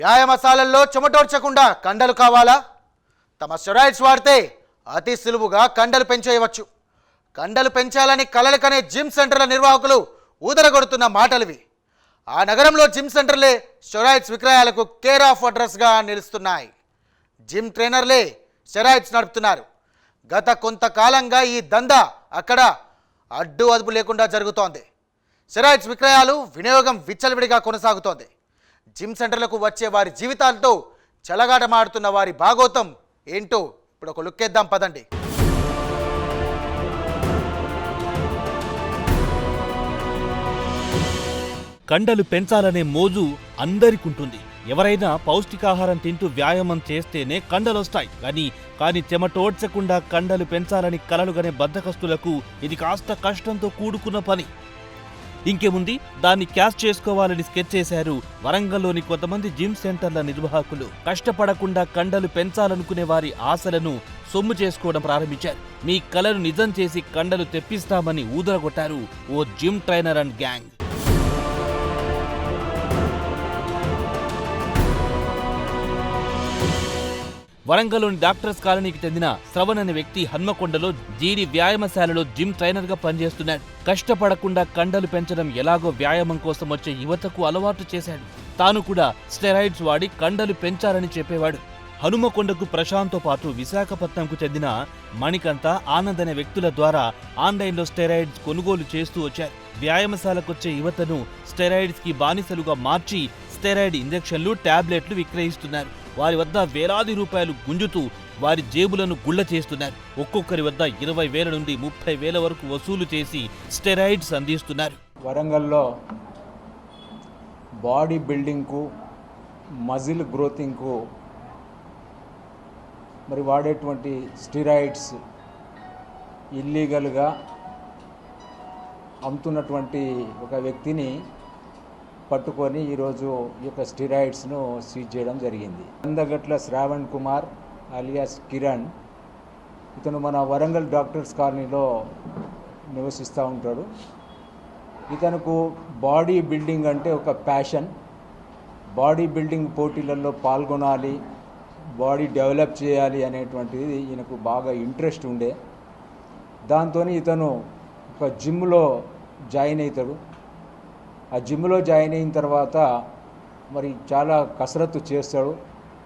వ్యాయామశాలల్లో చెమటోడ్చకుండా కండలు కావాలా? తమ స్టెరాయిడ్స్ వాడితే అతి సులువుగా కండలు పెంచేయవచ్చు. కండలు పెంచాలని కలలు కనే జిమ్ సెంటర్ల నిర్వాహకులు ఊదరగొడుతున్న మాటలివి. ఆ నగరంలో జిమ్ సెంటర్లే స్టెరాయిడ్స్ విక్రయాలకు కేర్ ఆఫ్ అడ్రస్గా నిలుస్తున్నాయి. జిమ్ ట్రైనర్లే స్టెరాయిడ్స్ నడుపుతున్నారు. గత కొంతకాలంగా ఈ దందా అక్కడ అడ్డు అదుపు లేకుండా జరుగుతోంది. స్టెరాయిడ్స్ విక్రయాలు వినియోగం విచ్చలవిడిగా కొనసాగుతోంది. జిమ్ సెంటర్లకు వచ్చే వారి జీవితాలతో చెలగాటమాడుతున్న వారి భాగోతం ఏంటో ఇప్పుడు ఒక లుక్కేద్దాం పదండి. కండలు పెంచాలనే మోజు అందరికుంటుంది. ఎవరైనా పౌష్టికాహారం తింటూ వ్యాయామం చేస్తేనే కండలొస్తాయి. కానీ చెమటోడ్చకుండా కండలు పెంచాలని కలలుగనే బద్ధకస్తులకు ఇది కాస్త కష్టంతో కూడుకున్న పని. ఇంకేముంది, దాన్ని క్యాష్ చేసుకోవాలని స్కెచ్ చేశారు వరంగల్లోని కొంతమంది జిమ్ సెంటర్ల నిర్వాహకులు. కష్టపడకుండా కండలు పెంచాలనుకునే వారి ఆశలను సొమ్ము చేసుకోవడం ప్రారంభించారు. మీ కలను నిజం చేసి కండలు తెప్పిస్తామని ఊదరగొట్టారు ఓ జిమ్ ట్రైనర్ అండ్ గ్యాంగ్. వరంగల్లోని డాక్టర్స్ కాలనీకి చెందిన శ్రవణ్ అనే వ్యక్తి హన్మకొండలో జీడి వ్యాయామశాలలో జిమ్ ట్రైనర్ గా పనిచేస్తున్నాడు. కష్టపడకుండా కండలు పెంచడం ఎలాగో వ్యాయామం కోసం వచ్చే యువతకు అలవాటు చేశాడు. తాను కూడా స్టెరాయిడ్స్ వాడి కండలు పెంచాలని చెప్పేవాడు. హనుమకొండకు ప్రశాంత్తో పాటు విశాఖపట్నంకు చెందిన మణికంత, ఆనంద్ అనే వ్యక్తుల ద్వారా ఆన్లైన్లో స్టెరాయిడ్స్ కొనుగోలు చేస్తూ వచ్చారు. వ్యాయామశాలకొచ్చే యువతను స్టెరాయిడ్స్ కి బానిసలుగా మార్చి స్టెరాయిడ్ ఇంజెక్షన్లు, టాబ్లెట్లు విక్రయిస్తున్నారు. వారి వద్ద వేలాది రూపాయలు గుంజుతూ వారి జేబులను గుళ్ల చేస్తున్నారు. ఒక్కొక్కరి వద్ద 20,000 నుండి 30,000 వరకు వసూలు చేసి స్టెరాయిడ్స్ అందిస్తున్నారు. వరంగల్లో బాడీ బిల్డింగ్కు, మజిల్ గ్రోతింగ్కు మరి వాడేటువంటి స్టెరాయిడ్స్ ఇల్లీగల్గా అమ్ముతున్నటువంటి ఒక వ్యక్తిని పట్టుకొని ఈరోజు ఈ యొక్క స్టెరాయిడ్స్ను సీజ్ చేయడం జరిగింది. అందగట్ల శ్రావణ్ కుమార్ అలియాస్ కిరణ్, ఇతను మన వరంగల్ డాక్టర్స్ కాలనీలో నివసిస్తూ ఉంటాడు. ఇతనుకు బాడీ బిల్డింగ్ అంటే ఒక ప్యాషన్. బాడీ బిల్డింగ్ పోటీలలో పాల్గొనాలి, బాడీ డెవలప్ చేయాలి అనేటువంటిది ఈయనకు బాగా ఇంట్రెస్ట్ ఉండే. దాంతో ఇతను ఒక జిమ్లో జాయిన్ అవుతాడు. ఆ జిమ్లో జాయిన్ అయిన తర్వాత మరి చాలా కసరత్తు చేస్తాడు.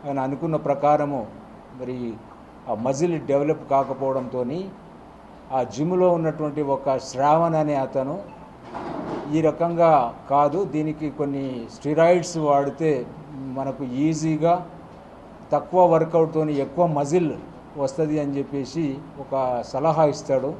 ఆయన అనుకున్న ప్రకారము మరి ఆ మజిల్ డెవలప్ కాకపోవడంతో ఆ జిమ్లో ఉన్నటువంటి ఒక శ్రావణ్ అనే అతను ఈ రకంగా కాదు, దీనికి కొన్ని స్టెరాయిడ్స్ వాడితే మనకు ఈజీగా తక్కువ వర్కౌట్తో ఎక్కువ మజిల్ వస్తుంది అని చెప్పేసి ఒక సలహా ఇస్తాడు.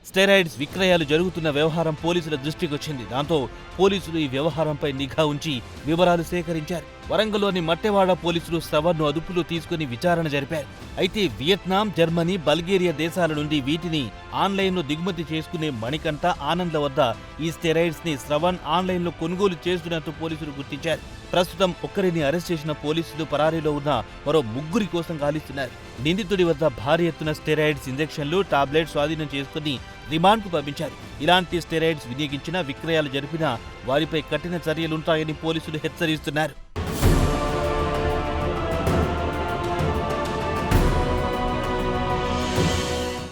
స్టెరాయిడ్స్ విక్రయాలు జరుగుతున్న వ్యవహారం పోలీసుల దృష్టికి వచ్చింది. దాంతో పోలీసులు ఈ వ్యవహారంపై నిఘా ఉంచి వివరాలు సేకరించారు. వరంగల్లోని మట్టెవాడ పోలీసులు శ్రవణ్ను అదుపులో తీసుకుని విచారణ జరిపారు. అయితే వియత్నాం, జర్మనీ, బల్గేరియా దేశాల నుండి వీటిని ఆన్లైన్లో దిగుమతి చేసుకునే మణికంఠ, ఆనంద్ల వద్ద ఈ స్టెరాయిడ్స్ ని శ్రవణ్ ఆన్లైన్లో కొనుగోలు చేస్తున్నట్టు పోలీసులు గుర్తించారు. ప్రస్తుతం ఒక్కరిని అరెస్ట్ చేసిన పోలీసులు పరారీలో ఉన్న మరో 3 కోసం గాలిస్తున్నారు. నిందితుడి వద్ద భారీ ఎత్తున స్టెరాయిడ్స్ ఇంజెక్షన్లు, టాబ్లెట్స్ స్వాధీనం చేసుకుని రిమాండ్కు పంపించారు. ఇలాంటి స్టెరాయిడ్స్ వినియోగించినా, విక్రయాలు జరిపినా వారిపై కఠిన చర్యలుంటాయని పోలీసులు హెచ్చరిస్తున్నారు.